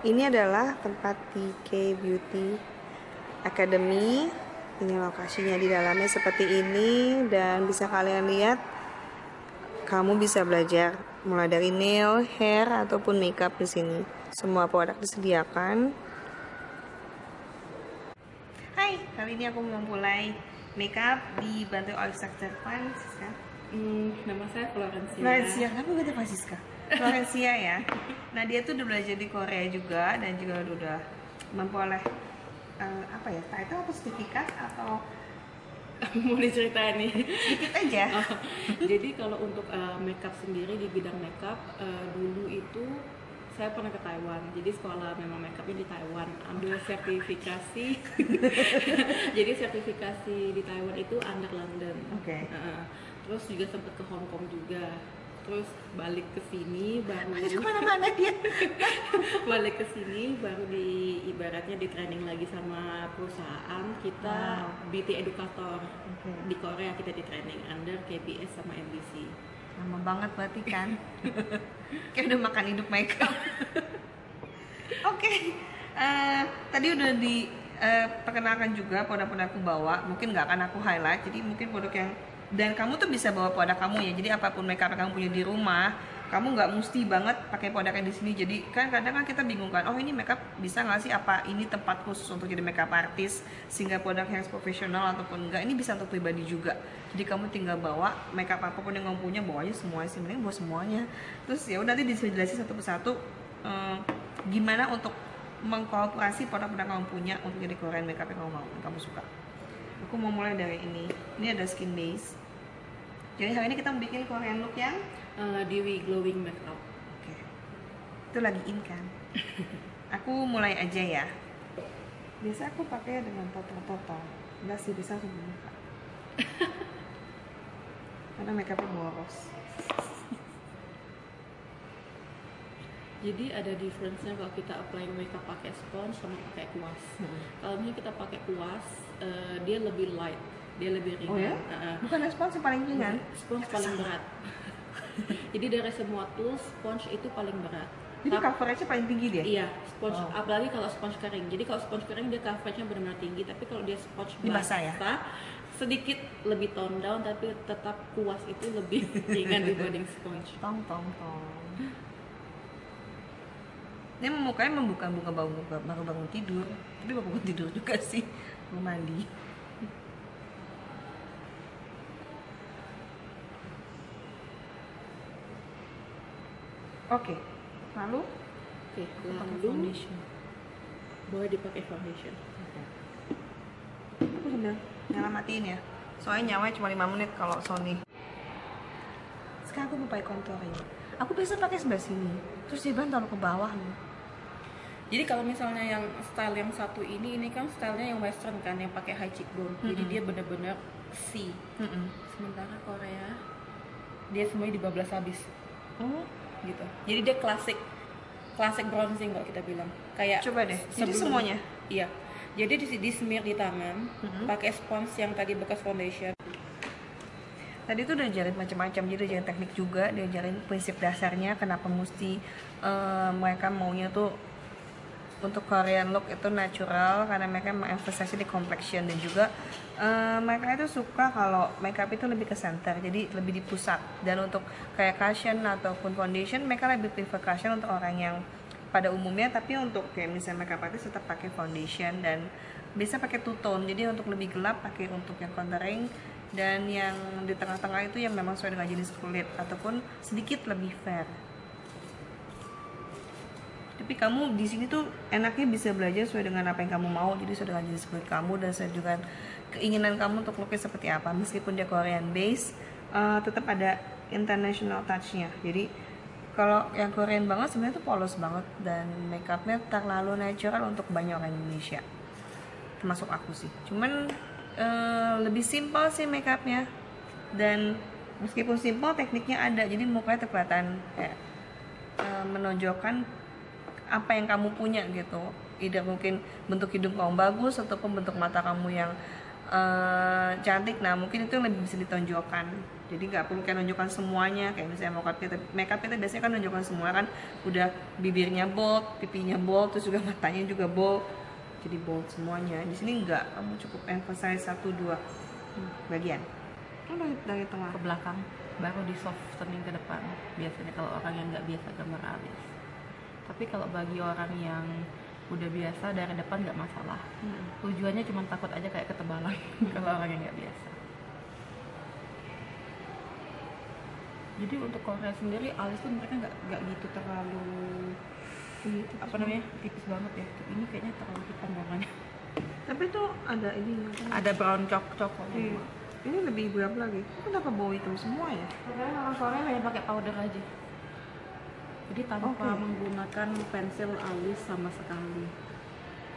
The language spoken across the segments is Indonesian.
Ini adalah tempat TK Beauty Academy. Ini lokasinya di dalamnya seperti ini, dan bisa kalian lihat kamu bisa belajar mulai dari nail, hair ataupun makeup di sini. Semua produk disediakan. Hai, kali ini aku mau mulai makeup dibantu oleh Dr. Francisca. Nama saya Florencia. Florencia, kenapa ganti Francisca? Florencia ya. Nah, dia tuh udah belajar di Korea juga dan juga udah memperoleh apa ya, title atau sertifikat atau Mau diceritain nih? sedikit aja. Jadi kalau untuk makeup sendiri di bidang makeup, dulu itu saya pernah ke Taiwan. Jadi sekolah memang makeupnya di Taiwan, ambil sertifikasi. Jadi sertifikasi di Taiwan itu under London. Oke. Terus juga sempat ke Hong Kong juga. Terus balik ke sini baru Kemana-mana dia. balik ke sini baru ibaratnya di training lagi sama perusahaan kita. beauty educator. Di Korea kita di training under KBS sama MBC. Lama banget berarti kan. Kayak udah makan hidup makeup. Oke. Tadi udah perkenalkan juga produk-produk aku bawa. Mungkin nggak akan aku highlight, jadi mungkin produk yang, dan kamu tuh bisa bawa produk kamu ya. Jadi apapun makeup yang kamu punya di rumah, kamu nggak mesti banget pakai produknya di sini. Jadi kan kadang kan kita bingung kan, oh ini makeup bisa nggak sih, apa ini tempat khusus untuk jadi makeup artist sehingga produk yang profesional ataupun enggak. Ini bisa untuk pribadi juga. Jadi kamu tinggal bawa makeup apapun yang kamu punya, bawa aja semuanya sih, mending bawa semuanya. Terus ya udah, nanti dijelasin satu persatu gimana untuk mengkooperasi produk-produk kamu punya untuk jadi Korean makeup yang kamu mau, yang kamu suka. Aku mau mulai dari ini. Ini ada skin base. Jadi hari ini kita bikin Korean look yang Dewy glowing makeup. oke. Itu lagi in kan? Aku mulai aja ya. Biasa aku pakai dengan total. Enggak sih, bisa langsung buka. Karena makeupnya boros. Jadi ada difference-nya kalau kita apply makeup pakai sponge sama pakai kuas. Kalau misalnya kita pakai kuas, dia lebih light, dia lebih ringan. Oh ya? Bukan sponge yang paling ringan? Sponge paling berat. Jadi dari semua tools, sponge itu paling berat. Jadi coverage-nya paling tinggi dia? Iya, sponge. Apalagi kalau sponge kering. Jadi kalau sponge kering dia coverage-nya benar-benar tinggi. Tapi kalau dia sponge basah ya? sedikit lebih tone down, tapi tetap kuas itu lebih ringan dibanding sponge. Tong. Ini mukanya membuka baru bangun tidur, tapi baru bangun tidur juga sih, mau mandi. Oke, lalu pakai foundation. Boleh dipakai foundation. Aku sudah nyala matiin ya, soalnya nyawanya cuma 5 menit kalau Sony. Sekarang aku mau pakai contouring. Aku biasa pakai sebelah sini, terus dia taruh ke bawah nih. Jadi kalau misalnya yang style yang satu ini kan stylenya yang western kan, yang pakai high cheekbone. Jadi dia benar-benar C. Sementara Korea dia semuanya dibablas habis. Gitu. Jadi dia klasik bronzing kalau kita bilang. Kayak coba deh. Jadi semuanya. Iya. Jadi di smear di tangan, pakai spons yang tadi bekas foundation. Tadi tuh udah ajarin macam-macam, jadi ajarin teknik juga, dia ajarin prinsip dasarnya kenapa mesti mereka maunya tuh untuk Korean look itu natural, karena mereka mengemphasize di complexion, dan juga mereka itu suka kalau makeup itu lebih ke center, jadi lebih di pusat. Dan untuk kayak cushion ataupun foundation, mereka lebih prefer cushion untuk orang yang pada umumnya, tapi untuk kayak misalnya makeup artist tetap pakai foundation dan bisa pakai two tone. Jadi untuk lebih gelap pakai untuk yang contouring, dan yang di tengah-tengah itu yang memang sesuai dengan jenis kulit ataupun sedikit lebih fair. Tapi kamu di sini tuh enaknya bisa belajar sesuai dengan apa yang kamu mau, jadi sesuai dengan jenis kulit kamu dan sesuai dengan keinginan kamu untuk looknya seperti apa. Meskipun dia Korean base, tetap ada international touch-nya. Jadi kalau yang Korean banget sebenarnya tuh polos banget, dan makeupnya terlalu natural untuk banyak orang Indonesia, termasuk aku sih. Cuman lebih simpel sih makeupnya, dan meskipun simpel tekniknya ada, jadi mukanya kelihatan kayak menonjolkan apa yang kamu punya gitu. Either mungkin bentuk hidung kamu bagus ataupun bentuk mata kamu yang cantik. Nah mungkin itu yang lebih bisa ditonjolkan. Jadi nggak perlu kayak nunjukkan semuanya, kayak misalnya makeup kita biasanya kan nunjukkan semua kan, udah bibirnya bold, pipinya bold, terus juga matanya juga bold, jadi bold semuanya. Di sini enggak, kamu cukup emphasize 1-2 bagian. Dari tengah ke belakang, baru di softening ke depan. Biasanya kalau orang yang nggak biasa gambar alis. Tapi kalau bagi orang yang udah biasa dari depan nggak masalah. Tujuannya cuma takut aja kayak ketebalan kalau orang yang nggak biasa. Jadi untuk Korea sendiri alis tuh mereka nggak gitu terlalu apa namanya tipis banget ya. Ini kayaknya terlalu hitam warnanya. Tapi tuh ada ini Ada brown coklat. Iya. Ini lebih gelap lagi. Kenapa bau hitam semua ya? Karena orang Korea hanya pakai powder aja. Jadi tanpa menggunakan pensil alis sama sekali.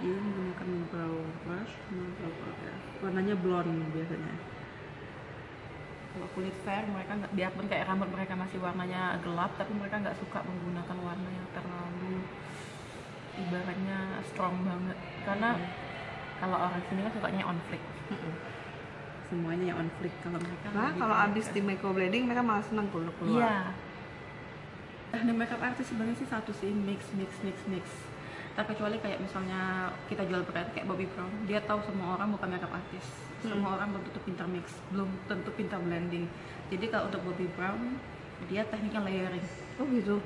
Dia menggunakan brow brush, brow powder. Warnanya blonde biasanya. Kalau kulit fair mereka nggak, biarpun kayak rambut mereka masih warnanya gelap, tapi mereka nggak suka menggunakan warna yang terlalu ibaratnya strong banget. Karena kalau orang sini kan sukanya on flick. Semuanya yang on flick. Kalau mereka kalau abis di microblading mereka malah seneng keluar. Iya. Teknik makeup artist sebenarnya sih satu sih, mix. Terkecuali kayak misalnya kita jual brand kayak Bobbi Brown, dia tahu semua orang bukan makeup artist, semua orang belum tentu pintar mix, belum tentu pintar blending. Jadi kalau untuk Bobbi Brown dia tekniknya layering. Oh gitu.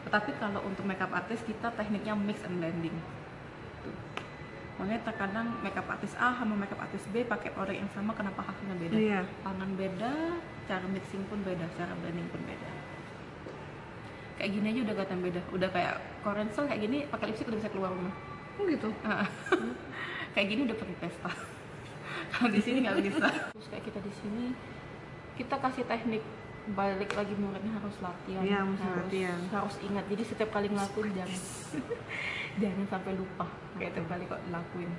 Tetapi kalau untuk makeup artist kita tekniknya mix and blending. Tuh. Makanya terkadang makeup artist A sama makeup artist B pakai produk yang sama, kenapa hasilnya beda? Iya. Tangan beda, cara mixing pun beda, cara blending pun beda. Kayak gini aja udah kelihatan beda. Udah kayak Korean style kayak gini pakai lipstick udah bisa keluar rumah. Oh gitu. Kayak gini udah pergi pesta. Kalau di sini nggak bisa. Terus kayak kita di sini kita kasih teknik, balik lagi muridnya harus latihan. Iya, latihan. Harus ingat. Jadi setiap kali ngelakuin jangan sampai lupa. Kayak setiap kali kok lakuin.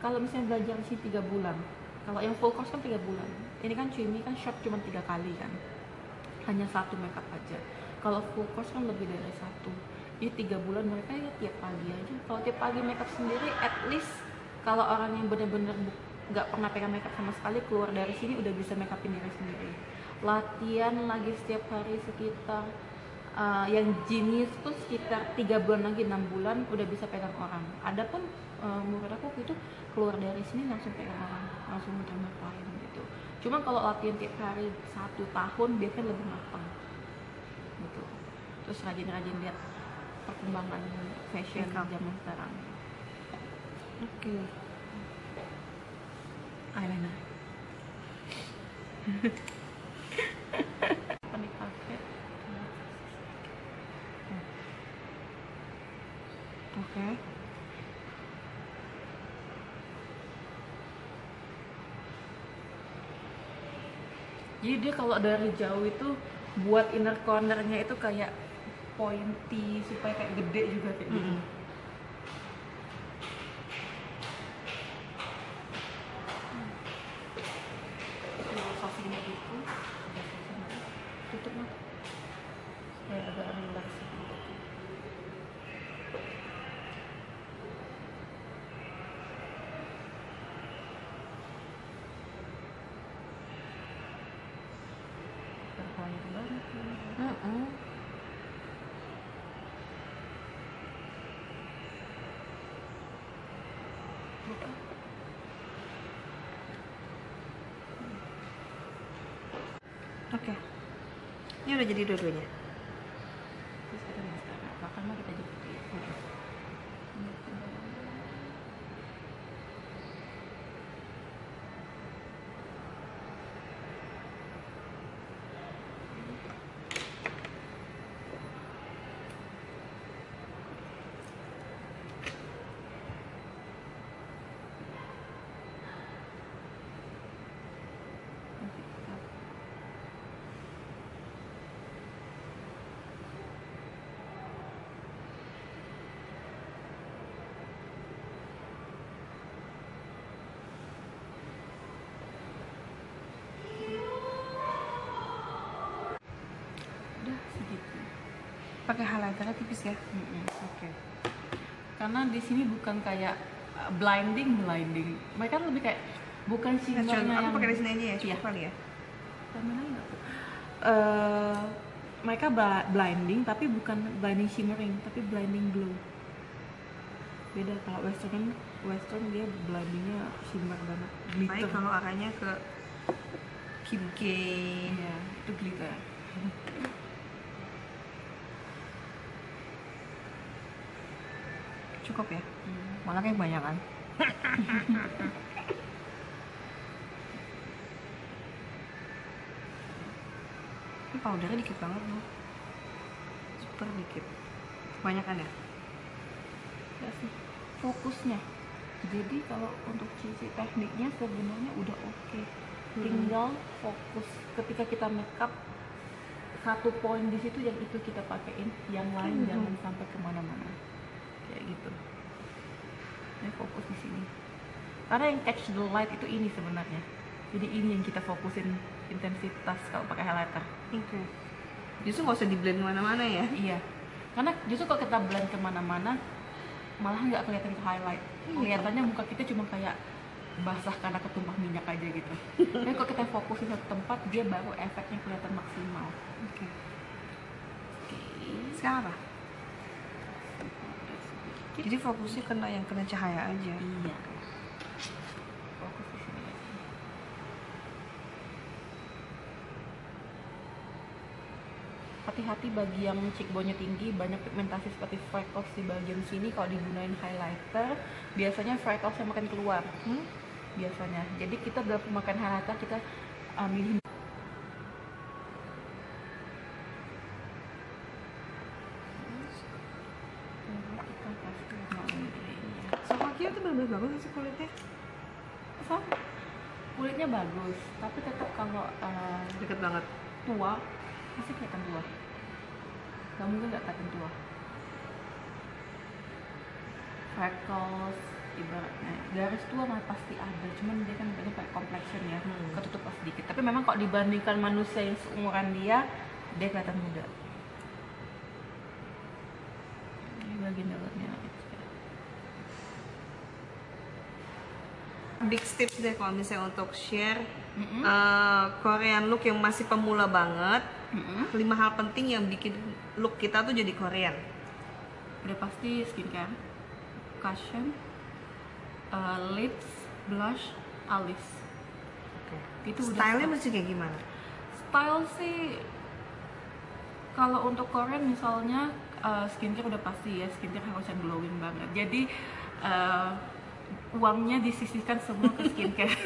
Kalau misalnya belajar sih 3 bulan. Kalau yang full course kan 3 bulan. Ini kan Cumi kan shot cuma 3 kali kan. Hanya 1 makeup aja. Kalau full course kan lebih dari 1. Jadi 3 bulan mereka ya tiap pagi aja. Kalau tiap pagi makeup sendiri, at least kalau orang yang benar-benar nggak pernah pegang makeup sama sekali, keluar dari sini udah bisa makeupin diri sendiri. Latihan lagi setiap hari sekitar yang genius pun sekitar 3 bulan lagi, 6 bulan udah bisa pegang orang. Ada pun murid aku itu keluar dari sini langsung pegang orang, langsung terima klien gitu. Cuma kalau latihan tiap hari 1 tahun biasanya lebih matang gitu. Terus rajin-rajin lihat perkembangan fashion zaman sekarang. Oke. Eyeliner. Panik pakai. Oke. Jadi dia kalau dari jauh itu buat inner cornernya itu kayak pointy supaya kayak gede juga kayak gitu. Filosofinya itu tutup mata supaya agak relax gitu. Berbanyak banget. Oke. Ini udah jadi dua-duanya. Terus kita maskara, bahkan mau kita jepit. Pakai highlighternya tipis ya? Oke. Karena di sini bukan kayak blinding. Mereka lebih kayak bukan shimmernya Aku yang pakai di sini aja ya, cukup Iya. kali ya. Feminine apa? Mereka blinding tapi bukan blinding shimmering, tapi blinding glow. Beda. Kalau western dia blindingnya shimmer banget, Baik glitter. kalau arahnya ke Kim K. Iya, itu glitter. Cukup ya? Malah kayak banyak kan? Ini powdernya dikit banget loh. Super dikit. Kebanyakan ya? Ya sih, fokusnya. Jadi kalau untuk sisi tekniknya sebenarnya udah oke. Tinggal fokus. Ketika kita makeup, satu poin di situ yang itu kita pakein, yang lain jangan sampai kemana-mana. Kayak gitu. Ini fokus di sini. Karena yang catch the light itu ini sebenarnya. Jadi ini yang kita fokusin intensitas kalau pakai highlighter. Oke. Justru nggak usah di blend kemana-mana ya? Iya. Karena justru kalau kita blend kemana-mana, malah nggak kelihatan ke highlight. Kelihatannya muka kita cuma kayak basah karena ketumpah minyak aja gitu. Tapi kalau kita fokus di satu tempat, dia baru efeknya kelihatan maksimal. Oke. Oke. Sekarang apa? Jadi fokusnya kena cahaya aja. Iya. Fokus di sini aja. Hati-hati bagi yang cheekbone-nya tinggi, banyak pigmentasi seperti freckles di bagian sini. Kalau digunain highlighter, biasanya freckles-nya makin keluar. Biasanya. Jadi kita dalam pemakaian highlighter kita milih. Kita kasih warna Sama Kia tuh bener-bener bagus sih kulitnya. sama. Kulitnya bagus, tapi tetap kalau Deket banget. tua masih kelihatan tua. Gak mungkin gak kelihatan tua. Freckles ibaratnya garis tua mah pasti ada, cuman dia kan banyak pakai complexion ya, ketutup pas sedikit. Tapi memang kalau dibandingkan manusia yang seumuran dia kelihatan muda. Ini bagian dalamnya aja. Big tips deh kalau misalnya untuk share Korean look yang masih pemula banget. 5 hal penting yang bikin look kita tuh jadi Korean. Udah pasti skincare, cushion, lips, blush, alis. Itu udah Stylenya mesti kayak gimana? style sih. Kalau untuk Korean misalnya skincare udah pasti ya, skincare harus yang glowing banget. Jadi uangnya disisihkan semua ke skincare.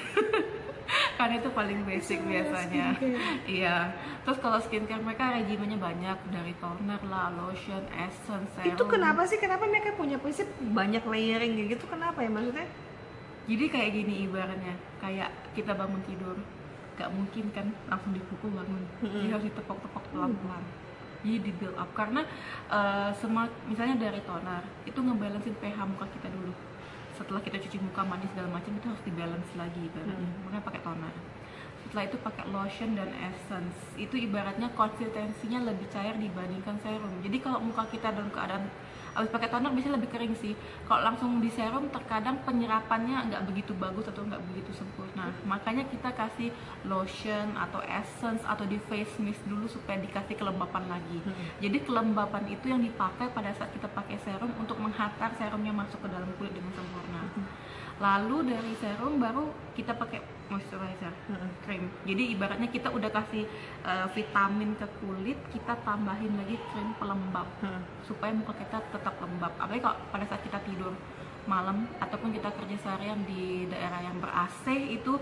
Karena itu paling basic biasanya. Iya. Terus kalau skincare mereka regimennya banyak, dari toner lah, lotion, essence, serum. Itu kenapa sih? Kenapa mereka punya prinsip banyak layering kayak gitu? Kenapa ya maksudnya? Jadi kayak gini ibaratnya, kayak kita bangun tidur, gak mungkin kan langsung dipukul bangun. Jadi harus ditepok-tepok pelan-pelan. Jadi di build up karena misalnya dari toner itu ngebalancein pH muka kita dulu. Setelah kita cuci muka mandi segala macam itu harus dibalance lagi ibaratnya. Makanya pakai toner. Setelah itu pakai lotion dan essence. Itu ibaratnya konsistensinya lebih cair dibandingkan serum. Jadi kalau muka kita dalam keadaan habis pakai toner biasanya lebih kering sih. Kalau langsung di serum terkadang penyerapannya nggak begitu bagus atau nggak begitu sempurna. Makanya kita kasih lotion atau essence atau di face mist dulu supaya dikasih kelembapan lagi. Jadi kelembapan itu yang dipakai pada saat kita pakai serum untuk menghantar serumnya masuk ke dalam kulit dengan sempurna. Lalu dari serum baru kita pakai moisturizer, cream. Jadi ibaratnya kita udah kasih vitamin ke kulit, kita tambahin lagi krim pelembab supaya muka kita tetap lembab. Apalagi kalau pada saat kita tidur malam ataupun kita kerja seharian di daerah yang ber-AC, itu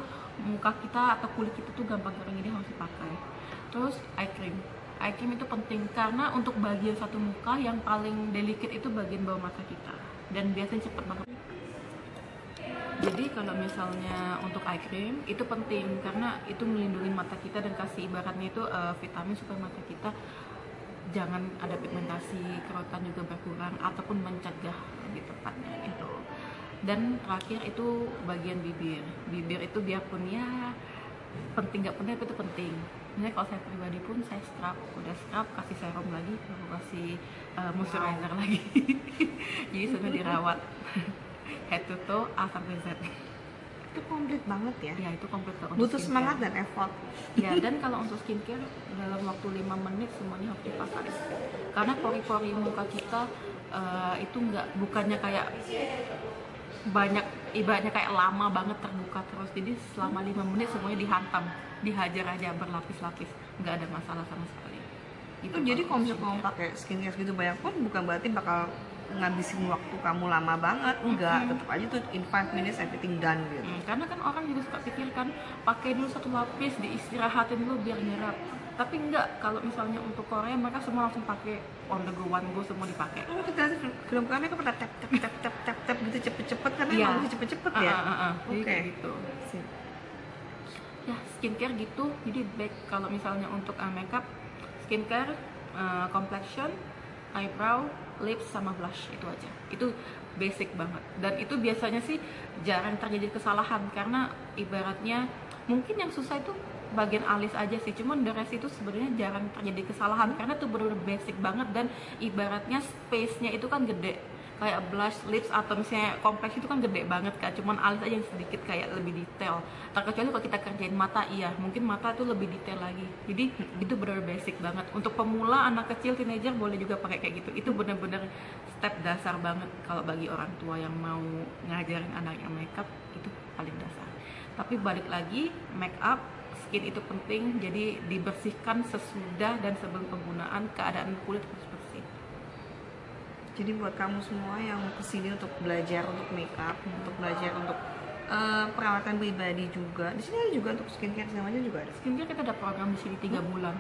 muka kita atau kulit kita tuh gampang kering, jadi harus dipakai. Terus eye cream. Eye cream itu penting karena untuk bagian satu muka yang paling delicate itu bagian bawah mata kita dan biasanya cepet banget. Jadi kalau misalnya untuk eye cream itu penting karena itu melindungi mata kita dan kasih ibaratnya itu vitamin supaya mata kita jangan ada pigmentasi, kerutan juga berkurang ataupun mencegah lebih tepatnya gitu. Dan terakhir itu bagian bibir. Bibir itu biarpun ya penting nggak penting itu penting. Sebenarnya kalau saya pribadi pun saya scrub, udah scrub kasih serum lagi, baru kasih moisturizer lagi. Jadi sudah dirawat. Head to toe A sampai Z. Itu komplit banget ya. Ya itu komplit untuk Butuh skincare. semangat dan effort. Ya, dan kalau untuk skincare dalam waktu 5 menit semuanya harus dipakai. Karena pori-pori muka kita itu bukannya kayak banyak, ibaratnya kayak lama banget terbuka terus. Jadi selama 5 menit semuanya dihantam, dihajar aja berlapis-lapis, nggak ada masalah sama sekali. Gitu. Jadi kalau misalnya kamu pakai skincare segitu banyak pun bukan berarti bakal ngabisin waktu kamu lama banget, enggak, tetap aja tuh in 5 minutes everything done gitu. Karena kan orang juga suka pikirkan pakai dulu 1 lapis, diistirahatin dulu biar nyerap. Tapi enggak, kalau misalnya untuk Korea mereka semua langsung pakai on the go, one go, semua dipakai. Oh, kita film Korea mereka pada tap gitu cepet-cepet karena Iya. emang bisa cepet-cepet ya. Jadi Oke. kayak gitu. Sip. Ya, skincare gitu. Jadi baik kalau misalnya untuk makeup, skincare, complexion, eyebrow, lips sama blush, itu aja. Itu basic banget. Dan itu biasanya sih jarang terjadi kesalahan karena ibaratnya mungkin yang susah itu bagian alis aja sih, cuman the rest itu sebenarnya jarang terjadi kesalahan karena itu benar-benar basic banget. Dan ibaratnya space-nya itu kan gede, kayak blush, lips atau misalnya kompleks itu kan gede banget kan, cuman alis aja yang sedikit kayak lebih detail. Terkecuali kalau kita kerjain mata, iya mungkin mata itu lebih detail lagi. Jadi itu benar-benar basic banget. Untuk pemula, anak kecil, teenager boleh juga pakai kayak gitu. Itu benar-benar step dasar banget kalau bagi orang tua yang mau ngajarin anaknya makeup, itu paling dasar. Tapi balik lagi, makeup, skin itu penting, jadi dibersihkan sesudah dan sebelum penggunaan, keadaan kulit harus bersih. Jadi buat kamu semua yang kesini untuk belajar untuk makeup, untuk belajar untuk perawatan pribadi juga, di sini ada juga untuk skincare semuanya juga ada. Skincare kita ada program di sini 3 bulan.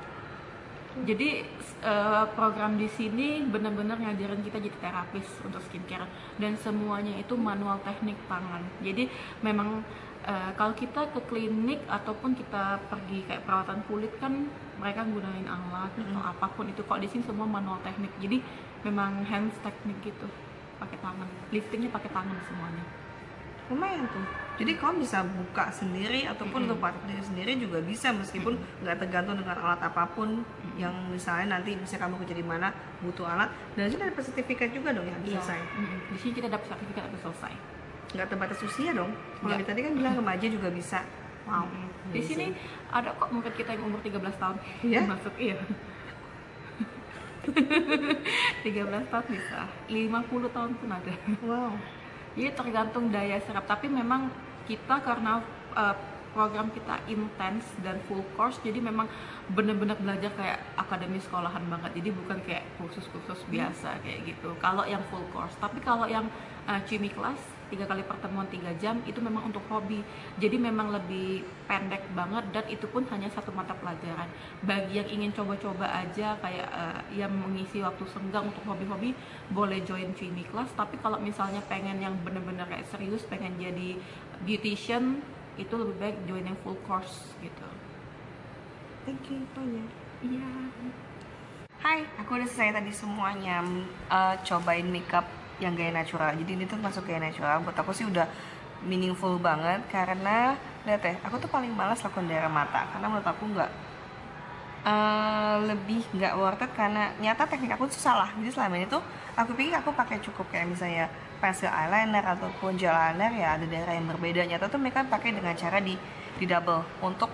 Jadi program di sini benar-benar ngajarin kita jadi terapis untuk skincare, dan semuanya itu manual teknik tangan. Jadi memang kalau kita ke klinik ataupun kita pergi kayak perawatan kulit kan mereka gunain alat atau apapun itu. Kok di sini semua manual teknik. Jadi memang hands teknik gitu, pakai tangan. Liftingnya pakai tangan semuanya. Lumayan tuh. Jadi kamu bisa buka sendiri ataupun untuk praktek diri sendiri juga bisa, meskipun nggak tergantung dengan alat apapun. Yang misalnya nanti bisa kamu kerja di mana butuh alat, dan itu dapat sertifikat juga dong ya habis selesai. Di sini kita dapat sertifikat habis selesai. Nggak terbatas usia dong. Kalau Nggak. tadi kan bilang remaja juga bisa. Wow. Di sini ada kok murid kita yang umur 13 tahun. Iya? Masuk, iya. 13 tahun bisa, 50 tahun pun ada. Wow. Jadi tergantung daya serap, tapi memang kita karena program kita intens dan full course, jadi memang benar-benar belajar kayak akademi sekolahan banget. Jadi bukan kayak kursus-kursus biasa kayak gitu kalau yang full course. Tapi kalau yang CIMI kelas 3 kali pertemuan 3 jam itu memang untuk hobi. Jadi memang lebih pendek banget, dan itu pun hanya 1 mata pelajaran. Bagi yang ingin coba-coba aja kayak yang mengisi waktu senggang untuk hobi-hobi, boleh join CIMI kelas. Tapi kalau misalnya pengen yang bener-bener kayak serius, pengen jadi beautician, itu lebih baik join yang full course gitu. Thank you infonya. Iya. Hai, aku udah selesai tadi semuanya cobain makeup yang gaya natural. Jadi ini tuh masuk gaya natural. Buat aku sih udah meaningful banget karena lihat ya, aku tuh paling malas lakukan daerah mata karena menurut aku lebih nggak worth it, karena nyata teknik aku tuh salah. Jadi selama ini tuh aku pikir aku pakai cukup kayak misalnya pensil eyeliner ataupun gel eyeliner ya ada daerah yang berbeda. Nyata tuh mereka pakai dengan cara di double untuk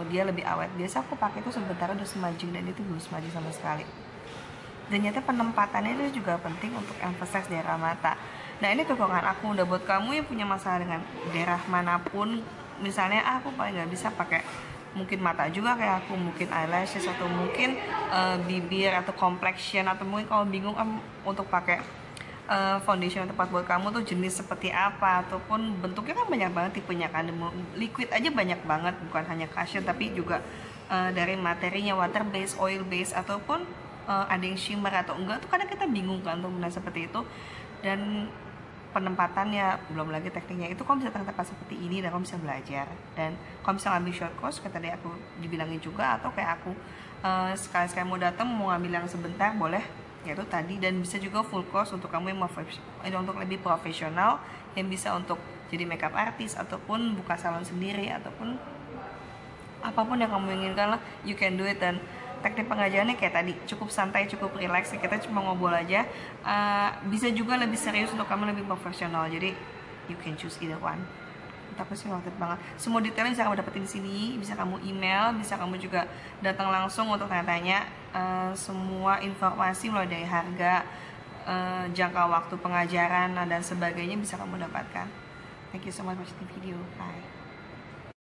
dia lebih awet. Biasa aku pakai tuh sebentar udah semajing, dan itu belum semajing sama sekali. Dan nyata penempatannya itu juga penting untuk emphasize daerah mata. Nah ini kekurangan aku. Udah buat kamu yang punya masalah dengan daerah manapun, misalnya aku paling nggak bisa pakai mungkin mata juga kayak aku, mungkin eyelashes atau mungkin bibir atau complexion, atau mungkin kalau bingung untuk pakai foundation yang tepat buat kamu tuh jenis seperti apa, ataupun bentuknya kan banyak banget tipenya kan. Liquid aja banyak banget, bukan hanya cushion tapi juga dari materinya water base, oil base, ataupun ada yang shimmer atau enggak tuh kadang kita bingung kan untuk menggunakan seperti itu. Dan penempatannya, belum lagi tekniknya, itu kamu bisa tepat seperti ini dan kamu bisa belajar. Dan kamu bisa ngambil short course kayak tadi aku dibilangin juga, atau kayak aku sekali-sekali mau datang mau ngambil yang sebentar boleh, yaitu tadi. Dan bisa juga full course untuk kamu yang mau untuk lebih profesional, yang bisa untuk jadi makeup artist ataupun buka salon sendiri ataupun apapun yang kamu inginkan lah, you can do it. Dan teknik pengajarannya kayak tadi cukup santai, cukup relax, kita cuma ngobrol aja. Bisa juga lebih serius untuk kamu lebih profesional, jadi you can choose either one. aku sih worth it banget. Semua detailnya bisa kamu dapetin di sini, bisa kamu email, bisa kamu juga datang langsung untuk tanya-tanya semua informasi mulai dari harga, jangka waktu pengajaran dan sebagainya bisa kamu dapatkan. Thank you so much for watching the video. Bye.